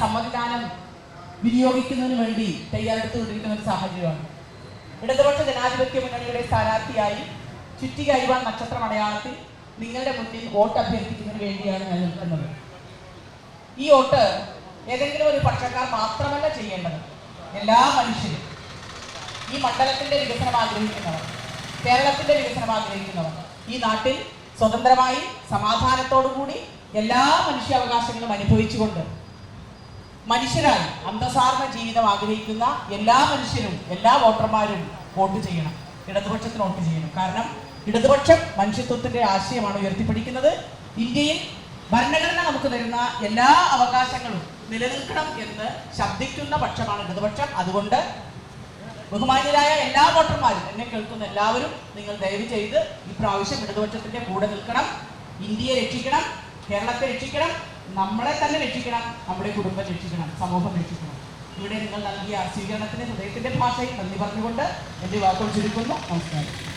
സമ്മതിദാനം വിനിയോഗിക്കുന്നതിന് വേണ്ടി തയ്യാറെടുത്തുകൊണ്ടിരിക്കുന്ന ഒരു സാഹചര്യമാണ്. ഇടതുപക്ഷ ജനാധിപത്യ മുന്നണിയുടെ സ്ഥാനാർത്ഥിയായി ചുറ്റിക അരിവാൻ നക്ഷത്രം അടയാളത്തിൽ നിങ്ങളുടെ മുന്നിൽ വോട്ട് അഭ്യർത്ഥിക്കുന്നതിന് വേണ്ടിയാണ് ഞാൻ നിൽക്കുന്നത്. ഈ വോട്ട് ഏതെങ്കിലും ഒരു പക്ഷക്കാർ മാത്രമല്ല ചെയ്യേണ്ടത്. എല്ലാ മനുഷ്യരും, ഈ മണ്ഡലത്തിന്റെ വികസനം ആഗ്രഹിക്കുന്നവർ, കേരളത്തിന്റെ വികസനം ആഗ്രഹിക്കുന്നവർ, ഈ നാട്ടിൽ സ്വതന്ത്രമായി സമാധാനത്തോടുകൂടി എല്ലാ മനുഷ്യാവകാശങ്ങളും അനുഭവിച്ചുകൊണ്ട് മനുഷ്യരായി അന്തസാർന്ന ജീവിതം ആഗ്രഹിക്കുന്ന എല്ലാ മനുഷ്യരും, എല്ലാ വോട്ടർമാരും വോട്ട് ചെയ്യണം, ഇടതുപക്ഷത്തിന് വോട്ട് ചെയ്യണം. കാരണം ഇടതുപക്ഷം മനുഷ്യത്വത്തിന്റെ ആശയമാണ് ഉയർത്തിപ്പിടിക്കുന്നത്. ഇന്ത്യയിൽ ഭരണഘടന നമുക്ക് തരുന്ന എല്ലാ അവകാശങ്ങളും നിലനിൽക്കണം എന്ന് ശബ്ദിക്കുന്ന പക്ഷമാണ് ഇടതുപക്ഷം. അതുകൊണ്ട് ബഹുമാന്യരായ എല്ലാ വോട്ടർമാരും, എന്നെ കേൾക്കുന്ന എല്ലാവരും, നിങ്ങൾ ദയവ് ചെയ്ത് ഇപ്രാവശ്യം ഇടതുപക്ഷത്തിന്റെ കൂടെ നിൽക്കണം. ഇന്ത്യയെ രക്ഷിക്കണം, കേരളത്തെ രക്ഷിക്കണം, നമ്മളെ തന്നെ രക്ഷിക്കണം, നമ്മുടെ കുടുംബം രക്ഷിക്കണം, സമൂഹം രക്ഷിക്കണം. ഇവിടെ നിങ്ങൾ നൽകിയ സ്വീകരണത്തിന് ഹൃദയത്തിന്റെ ഭാഷയിൽ നന്ദി പറഞ്ഞുകൊണ്ട് എൻ്റെ വാക്കുകൾ ചുരുക്കുന്നു. നമസ്കാരം.